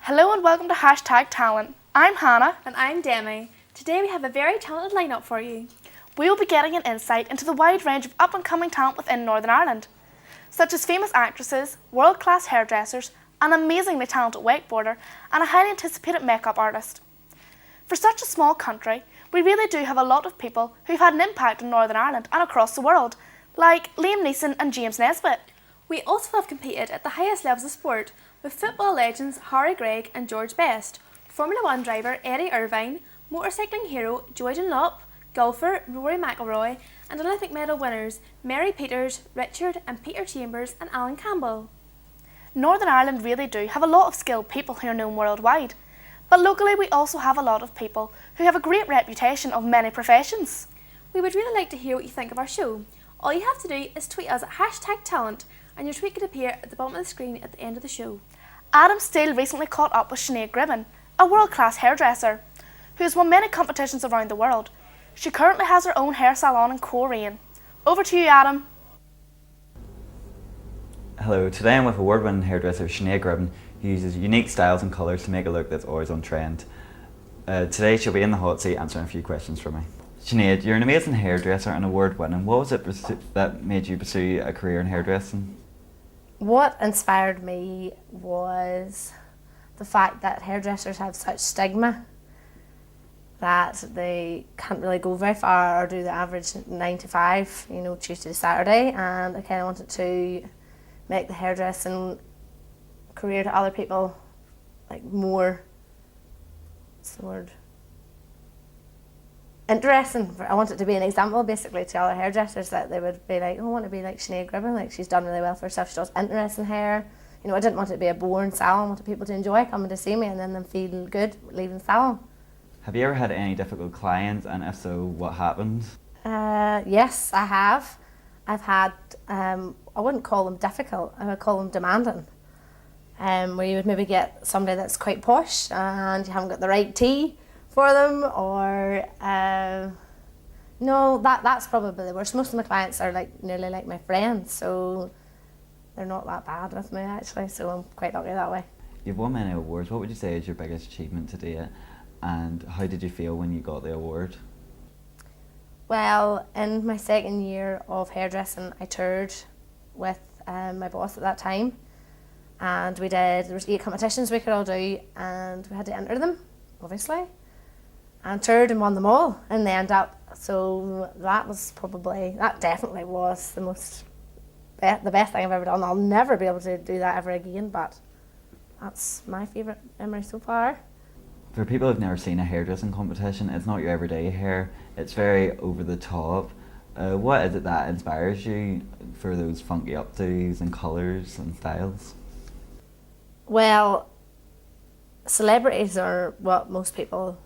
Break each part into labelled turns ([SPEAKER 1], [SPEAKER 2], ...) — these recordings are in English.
[SPEAKER 1] Hello and welcome to Hashtag Talent. I'm Hannah.
[SPEAKER 2] And I'm Demi. Today we have a very talented lineup for you.
[SPEAKER 1] We will be getting an insight into the wide range of up-and-coming talent within Northern Ireland, such as famous actresses, world-class hairdressers, an amazingly talented wakeboarder, and a highly anticipated makeup artist. For such a small country, we really do have a lot of people who've had an impact in Northern Ireland and across the world, like Liam Neeson and James Nesbitt.
[SPEAKER 2] We also have competed at the highest levels of sport with football legends Harry Gregg and George Best, Formula 1 driver Eddie Irvine, motorcycling hero Joy Dunlop, golfer Rory McIlroy, and Olympic medal winners Mary Peters, Richard and Peter Chambers and Alan Campbell.
[SPEAKER 1] Northern Ireland really do have a lot of skilled people who are known worldwide, but locally we also have a lot of people who have a great reputation of many professions.
[SPEAKER 2] We would really like to hear what you think of our show. All you have to do is tweet us at Hashtag Talent, and your tweet could appear at the bottom of the screen at the end of the show.
[SPEAKER 1] Adam Steele recently caught up with Sinead Gribben, a world-class hairdresser, who has won many competitions around the world. She currently has her own hair salon in Coleraine. Over to you, Adam.
[SPEAKER 3] Hello, today I'm with award-winning hairdresser Sinead Gribben, who uses unique styles and colours to make a look that's always on trend. Today she'll be in the hot seat answering a few questions for me. Sinead, you're an amazing hairdresser and award-winning. What was it that made you pursue a career in hairdressing?
[SPEAKER 4] What inspired me was the fact that hairdressers have such stigma that they can't really go very far or do the average 9 to 5, Tuesday to Saturday, and I kind of wanted to make the hairdressing career to other people more, what's the word, interesting. I want it to be an example basically to other hairdressers, that they would be like, oh, I want to be like Sinead Gribben, she's done really well for herself, she does interesting hair. I didn't want it to be a boring salon. I wanted people to enjoy coming to see me and then them feel good leaving the salon.
[SPEAKER 3] Have you ever had any difficult clients, and if so, what happened?
[SPEAKER 4] Yes, I have. I've had, I wouldn't call them difficult, I would call them demanding. Where you would maybe get somebody that's quite posh and you haven't got the right tea for them, or no, that's probably the worst. Most of my clients are nearly like my friends, so they're not that bad with me actually, so I'm quite lucky that way.
[SPEAKER 3] You've won many awards. What would you say is your biggest achievement to date, and how did you feel when you got the award?
[SPEAKER 4] Well, in my second year of hairdressing, I toured with my boss at that time, and there was 8 competitions we could all do, and we had to enter them, obviously, and toured and won them all in the end up. So that definitely was the best thing I've ever done. I'll never be able to do that ever again, but that's my favourite memory so far.
[SPEAKER 3] For people who've never seen a hairdressing competition, it's not your everyday hair, it's very over the top. What is it that inspires you for those funky updos and colours and styles?
[SPEAKER 4] Well, celebrities are what most people,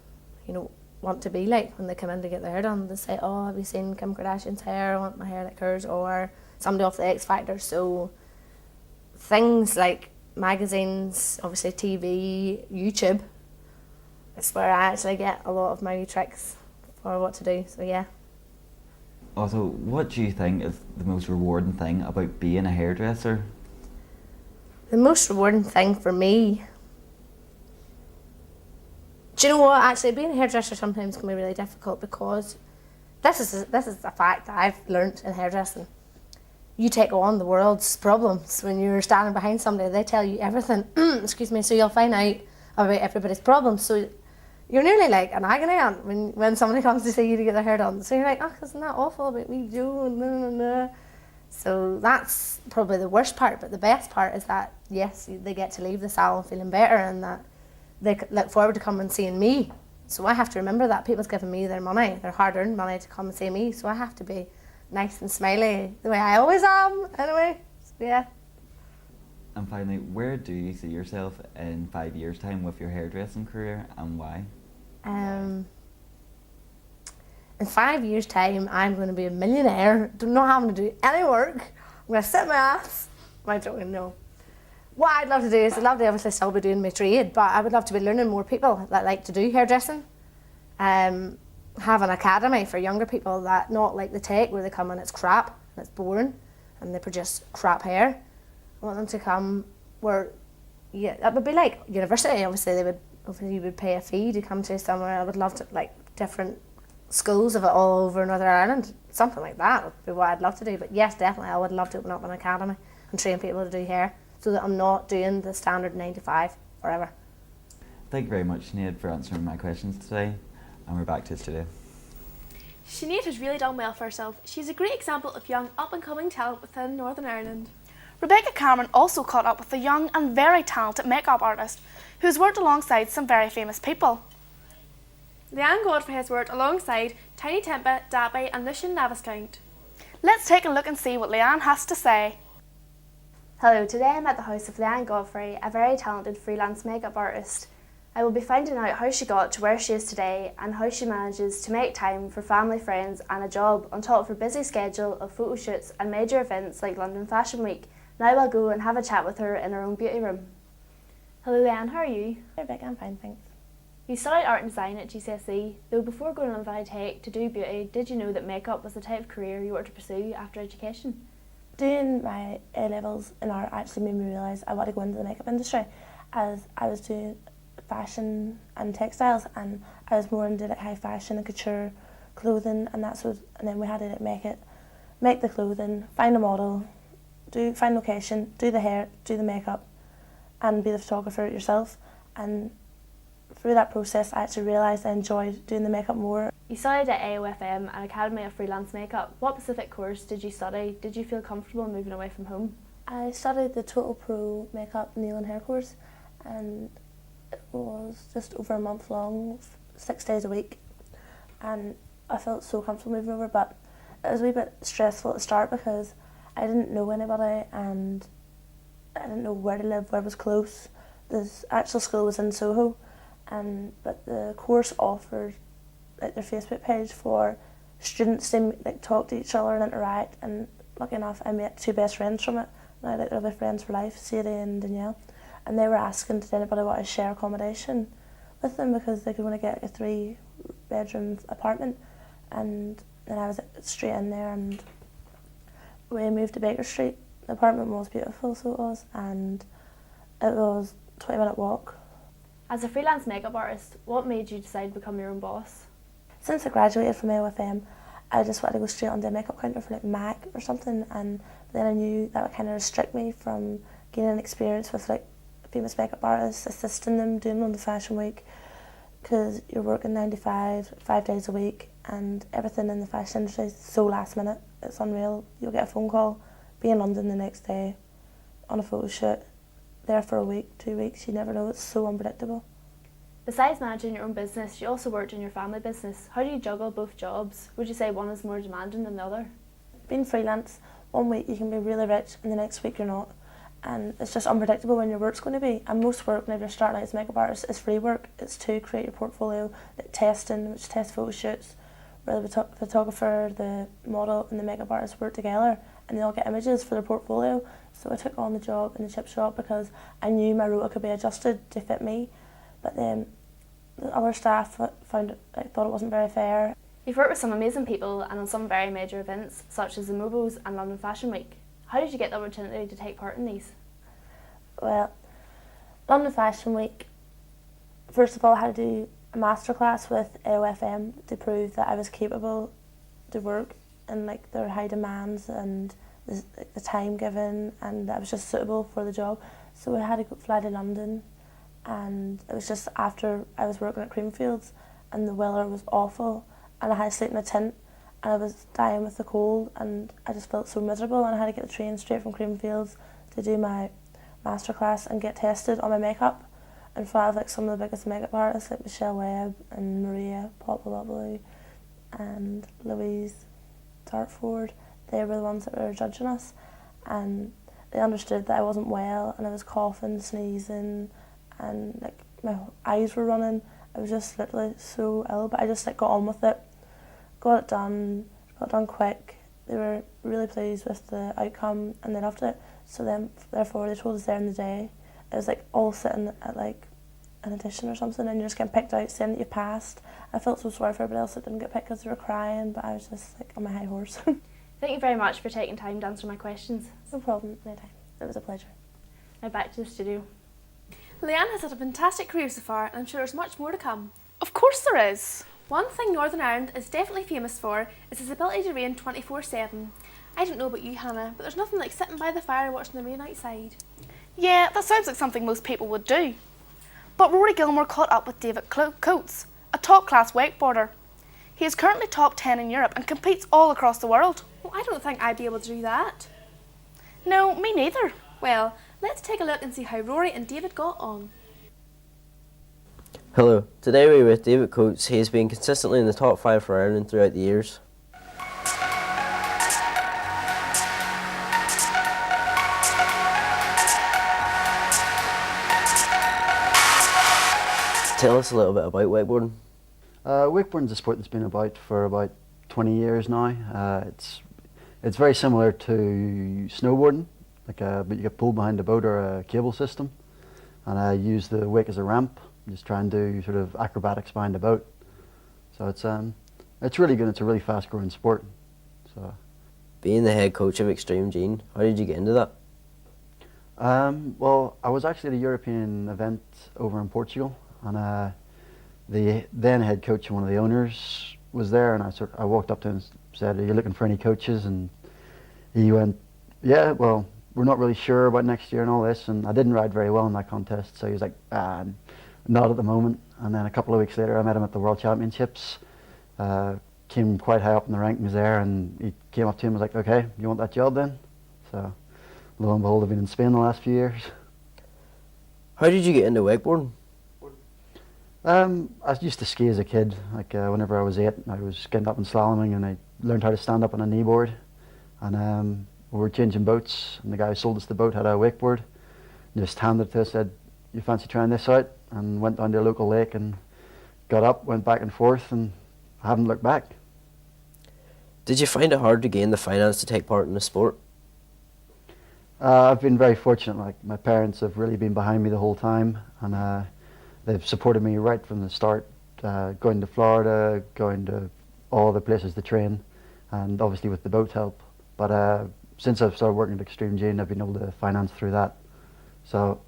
[SPEAKER 4] want to be like when they come in to get their hair done. They say, oh, have you seen Kim Kardashian's hair? I want my hair like hers, or somebody off the X Factor. So things like magazines, obviously TV, YouTube, it's where I actually get a lot of my tricks for what to do, so yeah.
[SPEAKER 3] Also, what do you think is the most rewarding thing about being a hairdresser?
[SPEAKER 4] The most rewarding thing for me, do you know what, actually being a hairdresser sometimes can be really difficult, because this is a fact that I've learnt in hairdressing. You take on the world's problems when you're standing behind somebody. They tell you everything, excuse me, so you'll find out about everybody's problems. So you're nearly like an agony aunt when somebody comes to see you to get their hair done. So you're like, oh, isn't that awful about me, Joe? So that's probably the worst part, but the best part is that, yes, they get to leave the salon feeling better, and that they look forward to coming and seeing me. So I have to remember that people's giving me their money, their hard-earned money, to come and see me. So I have to be nice and smiley the way I always am, anyway. So, yeah.
[SPEAKER 3] And finally, where do you see yourself in 5 years' time with your hairdressing career, and why?
[SPEAKER 4] In 5 years' time, I'm going to be a millionaire, not having to do any work. I'm going to sit my ass. Am I joking? No. What I'd love to do is, I'd love to obviously still be doing my trade, but I would love to be learning more people that like to do hairdressing. Have an academy for younger people that not like the tech where they come and it's crap and it's boring and they produce crap hair. I want them to come where yeah, that would be like university. Obviously, you would pay a fee to come to somewhere. I would love to, like, different schools of it all over Northern Ireland. Something like that would be what I'd love to do. But yes, definitely, I would love to open up an academy and train people to do hair, so that I'm not doing the standard 9 to 5 forever.
[SPEAKER 3] Thank you very much, Sinead, for answering my questions today. And we're back to the studio.
[SPEAKER 2] Sinead has really done well for herself. She's a great example of young up-and-coming talent within Northern Ireland.
[SPEAKER 1] Rebecca Cameron also caught up with a young and very talented makeup artist who's worked alongside some very famous people.
[SPEAKER 2] Leanne Godfrey has worked alongside Tiny Tempa, Dabby and Lucian Naviscount.
[SPEAKER 1] Let's take a look and see what Leanne has to say.
[SPEAKER 5] Hello, today I'm at the house of Leanne Godfrey, a very talented freelance makeup artist. I will be finding out how she got to where she is today and how she manages to make time for family, friends and a job on top of her busy schedule of photo shoots and major events like London Fashion Week. Now I'll go and have a chat with her in her own beauty room. Hello Leanne, how are you?
[SPEAKER 6] Hi Rebecca, I'm fine, thanks.
[SPEAKER 5] You studied art and design at GCSE, though before going on ViTech to do beauty, did you know that makeup was the type of career you were to pursue after education?
[SPEAKER 6] Doing my A-levels in art actually made me realise I want to go into the makeup industry, as I was doing fashion and textiles and I was more into like high fashion and couture clothing, and that's what, and then we had to like make the clothing, find a model, find location, do the hair, do the makeup and be the photographer yourself. And through that process I actually realised I enjoyed doing the makeup more.
[SPEAKER 5] You studied at AOFM, an Academy of Freelance Makeup. What specific course did you study? Did you feel comfortable moving away from home?
[SPEAKER 6] I studied the Total Pro Makeup Nail and Hair course, and it was just over a month long, 6 days a week, and I felt so comfortable moving over, but it was a wee bit stressful at the start because I didn't know anybody and I didn't know where to live, where was close. The actual school was in Soho, but the course offered like their Facebook page for students to like talk to each other and interact, and lucky enough I met 2 best friends from it. Now like they're my friends for life, Sadie and Danielle, and they were asking did anybody want to share accommodation with them because they could only get a 3-bedroom apartment, and then I was straight in there and we moved to Baker Street. The apartment was beautiful, so it was, and it was a 20-minute walk.
[SPEAKER 5] As a freelance makeup artist, what made you decide to become your own boss?
[SPEAKER 6] Since I graduated from AOFM, I just wanted to go straight on the makeup counter for like MAC or something, and then I knew that would kind of restrict me from gaining experience with like famous makeup artists, assisting them, doing London Fashion Week, because you're working 9 to 5, 5 days a week, and everything in the fashion industry is so last minute. It's unreal. You'll get a phone call, be in London the next day, on a photo shoot, there for a week, 2 weeks, you never know, it's so unpredictable.
[SPEAKER 5] Besides managing your own business, you also worked in your family business. How do you juggle both jobs? Would you say one is more demanding than the other?
[SPEAKER 6] Being freelance, one week you can be really rich and the next week you're not. And it's just unpredictable when your work's going to be. And most work, whenever you're starting out as a makeup artist, is free work. It's to create your portfolio, like testing, which test photo shoots, where the photographer, the model and the makeup artist work together and they all get images for their portfolio. So I took on the job in the chip shop because I knew my rota could be adjusted to fit me. But then the other staff thought it wasn't very fair.
[SPEAKER 5] You've worked with some amazing people and on some very major events, such as the Mobos and London Fashion Week. How did you get the opportunity to take part in these?
[SPEAKER 6] Well, London Fashion Week, first of all I had to do a masterclass with AOFM to prove that I was capable to work in like their high demands and the time given, and that I was just suitable for the job. So I had to fly to London, and it was just after I was working at Creamfields and the weather was awful and I had to sleep in a tent and I was dying with the cold and I just felt so miserable, and I had to get the train straight from Creamfields to do my masterclass and get tested on my makeup in front of like some of the biggest makeup artists like Michelle Webb and Maria Popolopoulos and Louise Dartford. They were the ones that were judging us, and they understood that I wasn't well and I was coughing, sneezing, and like my eyes were running. I was just literally so ill, but I just like got on with it, got it done quick. They were really pleased with the outcome and they loved it. So then, therefore, they told us there in the day. It was like all sitting at like an audition or something, and you're just getting picked out, saying that you passed. I felt so sorry for everybody else that didn't get picked because they were crying, but I was just like on my high horse.
[SPEAKER 5] Thank you very much for taking time to answer my questions.
[SPEAKER 6] No problem, anytime. It was a pleasure.
[SPEAKER 5] Now back to the studio.
[SPEAKER 2] Leanne has had a fantastic career so far, and I'm sure there's much more to come.
[SPEAKER 1] Of course there is.
[SPEAKER 2] One thing Northern Ireland is definitely famous for is its ability to rain 24/7. I don't know about you, Hannah, but there's nothing like sitting by the fire watching the rain outside.
[SPEAKER 1] Yeah, that sounds like something most people would do. But Rory Gilmore caught up with David Coates, a top-class wakeboarder. He is currently top 10 in Europe and competes all across the world.
[SPEAKER 2] Well, I don't think I'd be able to do that.
[SPEAKER 1] No, me neither.
[SPEAKER 2] Well, let's take a look and see how Rory and David got on.
[SPEAKER 7] Hello, today we're with David Coates. He has been consistently in the top 5 for Ireland throughout the years. Tell us a little bit about wakeboarding.
[SPEAKER 8] Wakeboarding's a sport that's been about for about 20 years now. It's very similar to snowboarding, but you get pulled behind a boat or a cable system, and use the wake as a ramp. Just try and do sort of acrobatics behind the boat. So it's really good. It's a really fast-growing sport. So,
[SPEAKER 7] Being the head coach of Extreme Gene, how did you get into that?
[SPEAKER 8] well, I was actually at a European event over in Portugal, and the then head coach and one of the owners was there, and I walked up to him and said, "Are you looking for any coaches?" And he went, "Yeah, well, we're not really sure about next year and all this." And I didn't ride very well in that contest, so he was like, "Not at the moment." And then a couple of weeks later, I met him at the World Championships. Came quite high up in the rankings there, and he came up to him and was like, "Okay, you want that job then?" So lo and behold, I've been in Spain the last few years.
[SPEAKER 7] How did you get into wakeboarding?
[SPEAKER 8] I used to ski as a kid. Whenever I was 8, I was getting up and slaloming, and I learned how to stand up on a kneeboard. And we were changing boats, and the guy who sold us the boat had a wakeboard. And just handed it to us, said, "You fancy trying this out?" And went down to a local lake and got up, went back and forth, and I haven't looked back.
[SPEAKER 7] Did you find it hard to gain the finance to take part in the sport?
[SPEAKER 8] I've been very fortunate. Like, my parents have really been behind me the whole time, and they've supported me right from the start, going to Florida, going to all the places to train, and obviously with the boat help. But since I've started working at Extreme Gene, I've been able to finance through that. So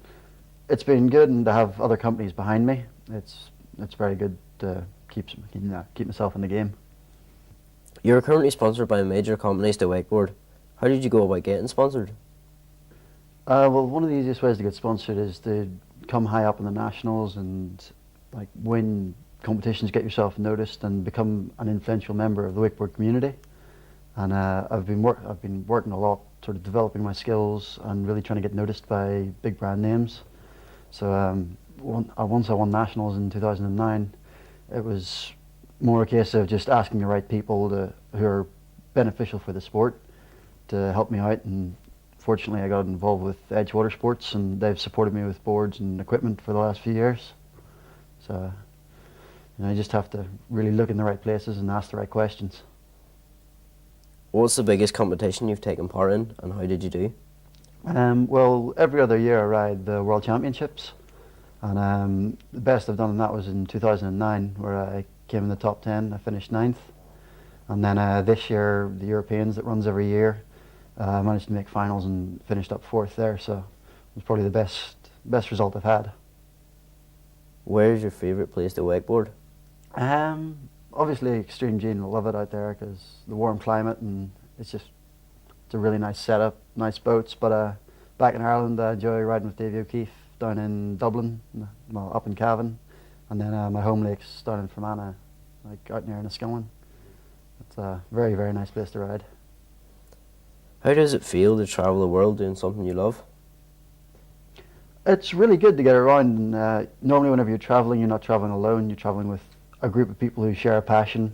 [SPEAKER 8] it's been good, and to have other companies behind me, it's very good to keep myself in the game.
[SPEAKER 7] You're currently sponsored by major companies to wakeboard. How did you go about getting sponsored?
[SPEAKER 8] Well, one of the easiest ways to get sponsored is to come high up in the nationals and win competitions, get yourself noticed, and become an influential member of the wakeboard community. And I've been working a lot, sort of developing my skills and really trying to get noticed by big brand names. So once I won nationals in 2009, it was more a case of just asking the right people who are beneficial for the sport to help me out. And fortunately, I got involved with Edgewater Sports, and they've supported me with boards and equipment for the last few years. So you just have to really look in the right places and ask the right questions.
[SPEAKER 7] What's the biggest competition you've taken part in, and how did you do?
[SPEAKER 8] Well, every other year I ride the World Championships, and the best I've done in that was in 2009, where I came in the top 10. I finished 9th, and then this year, the Europeans that runs every year, I managed to make finals and finished up 4th there, so it was probably the best result I've had.
[SPEAKER 7] Where's your favourite place to wakeboard?
[SPEAKER 8] Obviously Extreme Gene, will love it out there because the warm climate, and it's a really nice setup, nice boats. But back in Ireland, I enjoy riding with Davy O'Keefe down in Dublin, well, up in Cavan, and then my home lake's down in Fermanagh, out near Enniskillen. It's a very, very nice place to ride.
[SPEAKER 7] How does it feel to travel the world doing something you love?
[SPEAKER 8] It's really good to get around. Normally whenever you're traveling, you're not traveling alone, you're traveling with a group of people who share a passion,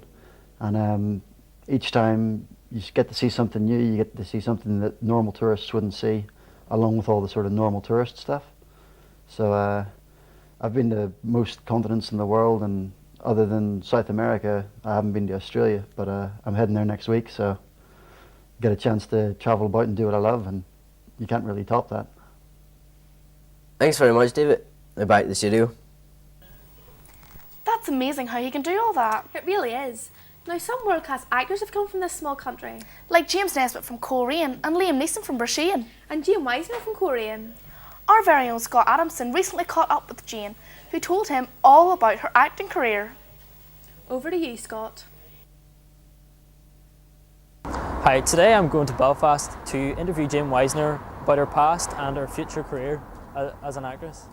[SPEAKER 8] and each time you get to see something new, you get to see something that normal tourists wouldn't see, along with all the sort of normal tourist stuff. So I've been to most continents in the world, and other than South America, I haven't been to Australia, but I'm heading there next week, so get a chance to travel about and do what I love, and you can't really top that.
[SPEAKER 7] Thanks very much, David. Now back to the studio.
[SPEAKER 1] That's amazing how he can do all that.
[SPEAKER 2] It really is. Now, some world-class actors have come from this small country.
[SPEAKER 1] Like James Nesbitt from Coleraine and Liam Neeson from Brisbane.
[SPEAKER 2] And Jane Wiseman from Coleraine.
[SPEAKER 1] Our very own Scott Adamson recently caught up with Jane, who told him all about her acting career.
[SPEAKER 2] Over to you, Scott.
[SPEAKER 9] Hi, today I'm going to Belfast to interview Jane Weisner about her past and her future career as an actress.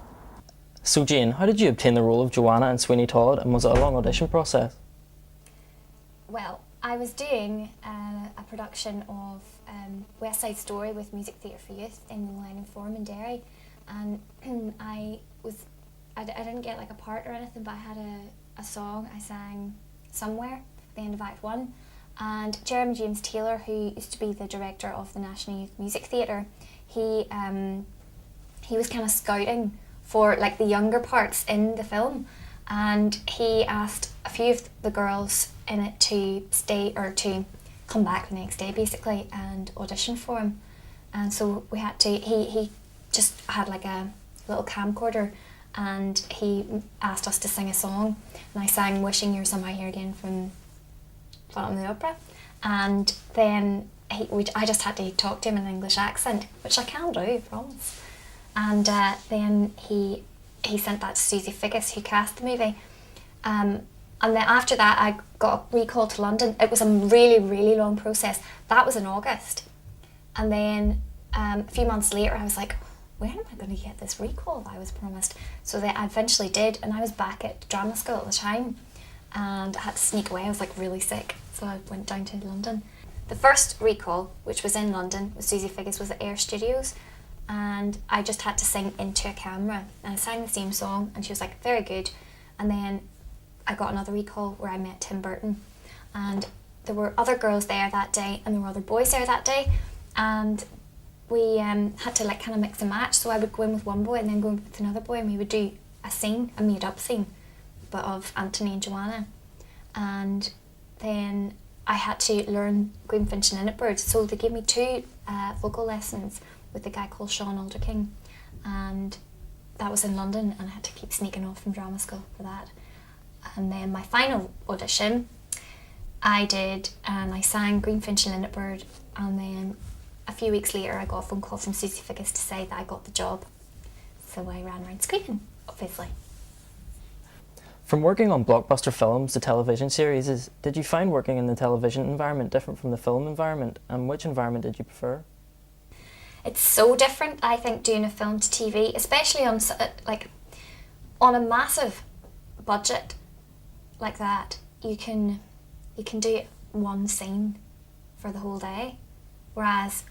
[SPEAKER 9] So Jane, how did you obtain the role of Joanna in Sweeney Todd, and was it a long audition process?
[SPEAKER 10] Well, I was doing a production of West Side Story with Music Theatre for Youth in the Millennium Forum in Derry, and I didn't get like a part or anything, but I had a song I sang somewhere at the end of Act 1, and Jeremy James Taylor, who used to be the director of the National Youth Music Theatre, he was kind of scouting for like the younger parts in the film, and he asked a few of the girls in it to stay or to come back the next day basically and audition for him. And so we had to, he just had like a little camcorder, and he asked us to sing a song, and I sang Wishing You Were Somehow Here Again from Phantom of the Opera, and then I just had to talk to him in an English accent, which I can do, I promise. And then he sent that to Susie Figgis, who cast the movie. And then after that, I got recalled to London. It was a really, really long process. That was in August. And then a few months later, I was like, when am I going to get this recall that I was promised? So then I eventually did, and I was back at drama school at the time, and I had to sneak away. I was like really sick, so I went down to London. The first recall, which was in London with Susie Figgis, was at Air Studios, and I just had to sing into a camera, and I sang the same song, and she was like, very good. And then I got another recall where I met Tim Burton, and there were other girls there that day and there were other boys there that day, and we had to like kind of mix and match. So I would go in with one boy and then go in with another boy, and we would do a scene, a made up scene, but of Anthony and Joanna. And then I had to learn Greenfinch and Linnetbird, so they gave me 2 vocal lessons with a guy called Sean Alderking, and that was in London, and I had to keep sneaking off from drama school for that. And then my final audition I did, and I sang Greenfinch and Linnetbird, and then a few weeks later I got a phone call from Susie Figgis to say that I got the job. So I ran around screaming, obviously.
[SPEAKER 9] From working on blockbuster films to television series, did you find working in the television environment different from the film environment, and which environment did you prefer?
[SPEAKER 10] It's so different, I think, doing a film to TV, especially on a massive budget like that. You can do one scene for the whole day, whereas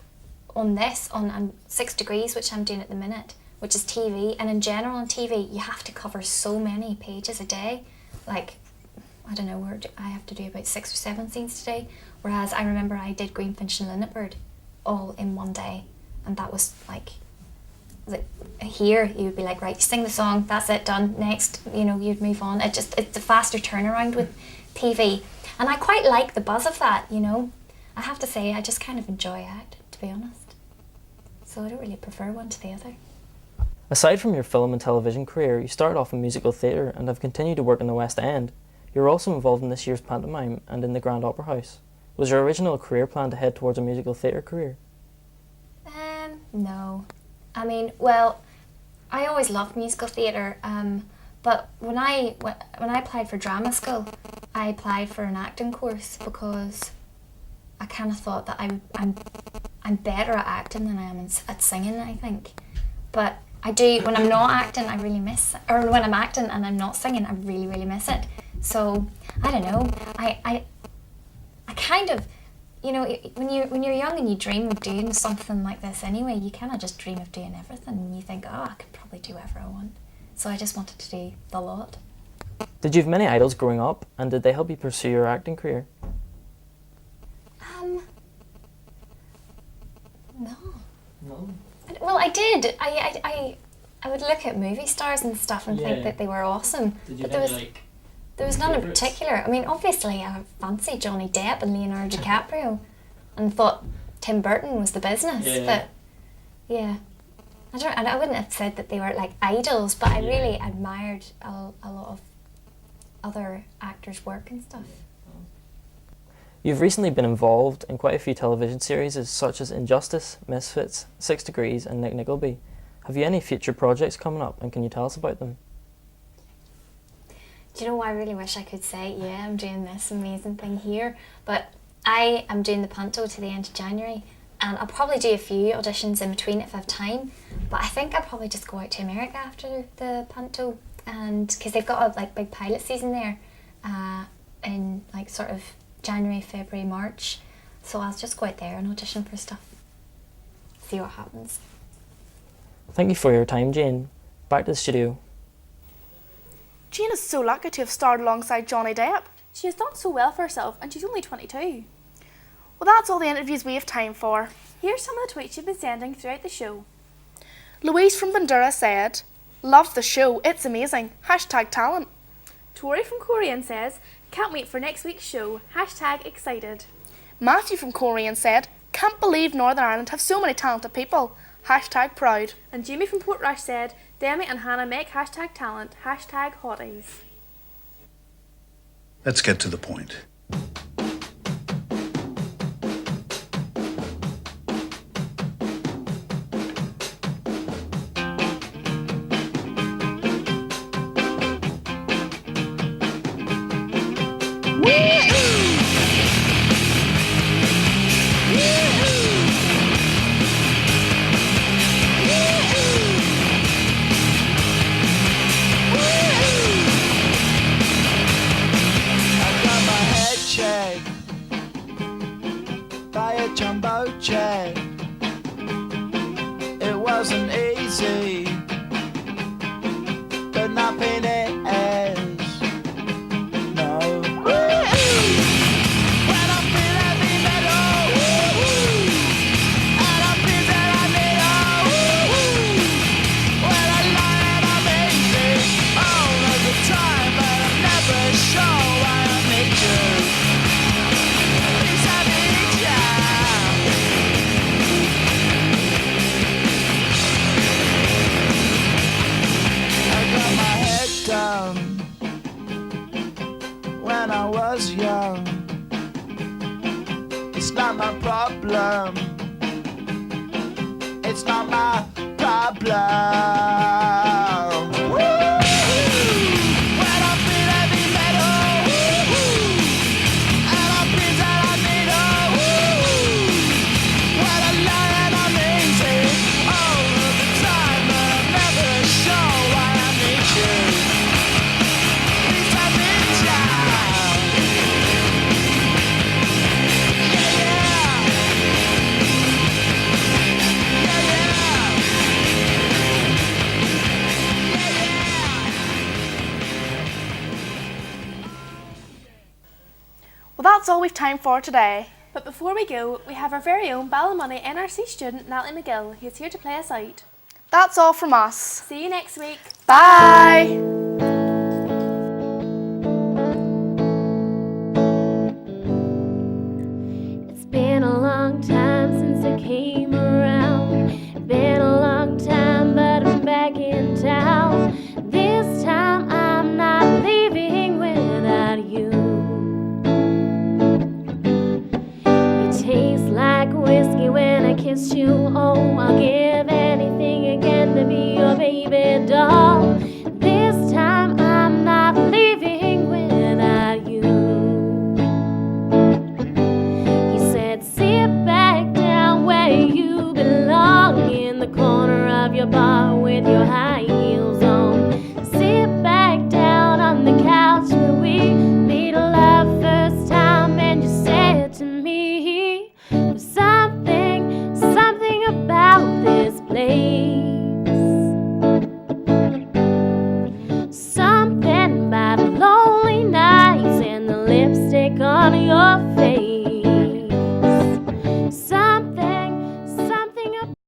[SPEAKER 10] on 6 Degrees, which I'm doing at the minute, which is TV, and in general on TV you have to cover so many pages a day. Like, I don't know, I have to do about 6 or 7 scenes today, whereas I remember I did Greenfinch and Linnetbird all in one day. And that was like here you would be like, right, you sing the song, that's it, done, next, you'd move on. It's a faster turnaround with TV, and I quite like the buzz of that. I have to say I just kind of enjoy it, to be honest, so I don't really prefer one to the other.
[SPEAKER 9] Aside from your film and television career, you started off in musical theatre and have continued to work in the West End. You're also involved in this year's pantomime and in the Grand Opera House. Was your original career plan to head towards a musical theatre career?
[SPEAKER 10] No. I mean, well, I always loved musical theatre, but when I applied for drama school, I applied for an acting course because I kind of thought that I'm better at acting than I am at singing, I think. But I do, when I'm not acting, I really miss, or when I'm acting and I'm not singing, I really, really miss it. So, I don't know, I kind of, when you're young and you dream of doing something like this anyway, you kind of just dream of doing everything, and you think, oh, I could probably do whatever I want. So I just wanted to do the lot.
[SPEAKER 9] Did you have many idols growing up, and did they help you pursue your acting career? No.
[SPEAKER 10] Well, I did. I would look at movie stars and stuff and think that they were awesome.
[SPEAKER 9] Did you
[SPEAKER 10] there was none in particular. I mean, obviously I fancied Johnny Depp and Leonardo DiCaprio and thought Tim Burton was the business, but yeah. I wouldn't have said that they were like idols, but I really admired a lot of other actors' work and stuff.
[SPEAKER 9] You've recently been involved in quite a few television series such as Injustice, Misfits, 6 Degrees and Nick Nickleby. Have you any future projects coming up, and can you tell us about them?
[SPEAKER 10] Do you know what, I really wish I could say, yeah, I'm doing this amazing thing here, but I am doing the Panto to the end of January, and I'll probably do a few auditions in between if I have time, but I think I'll probably just go out to America after the Panto, and because they've got a like big pilot season there in like sort of January, February, March, so I'll just go out there and audition for stuff, see what happens.
[SPEAKER 9] Thank you for your time, Jane. Back to the studio.
[SPEAKER 1] Jane is so lucky to have starred alongside Johnny Depp.
[SPEAKER 2] She has done so well for herself and she's only 22.
[SPEAKER 1] Well, that's all the interviews we have time for.
[SPEAKER 2] Here's some of the tweets you've been sending throughout the show.
[SPEAKER 1] Louise from Bandura said, "Love the show, it's amazing. #talent."
[SPEAKER 2] Tori from Korean says, "Can't wait for next week's show. #excited."
[SPEAKER 1] Matthew from Korean said, "Can't believe Northern Ireland have so many talented people. #proud."
[SPEAKER 2] And Jamie from Portrush said, "Demi and Hannah make #talent. #hotties."
[SPEAKER 11] Let's get to the point.
[SPEAKER 12] By a jumbo jet. It wasn't easy, but nothing is. No. When I feel heavy metal, and I feel that I need when I lie and I'm easy all of the time, but I'm never sure why I need you. When I was young, it's not my problem. It's not my problem. When I feel heavy metal, and I feel that I need when I lie and I'm easy all of the time, but I'm never sure why I need you.
[SPEAKER 1] Well, that's all we've time for today.
[SPEAKER 2] But before we go, we have our very own Ballymoney NRC student Natalie McGill, who's here to play us out.
[SPEAKER 1] That's all from us.
[SPEAKER 2] See you next week.
[SPEAKER 1] Bye.
[SPEAKER 13] It's been a long time since I came around. Been a long time, but I'm back in town. This time I'm not leaving without you. You taste like whiskey when I kiss you. Oh, I'll get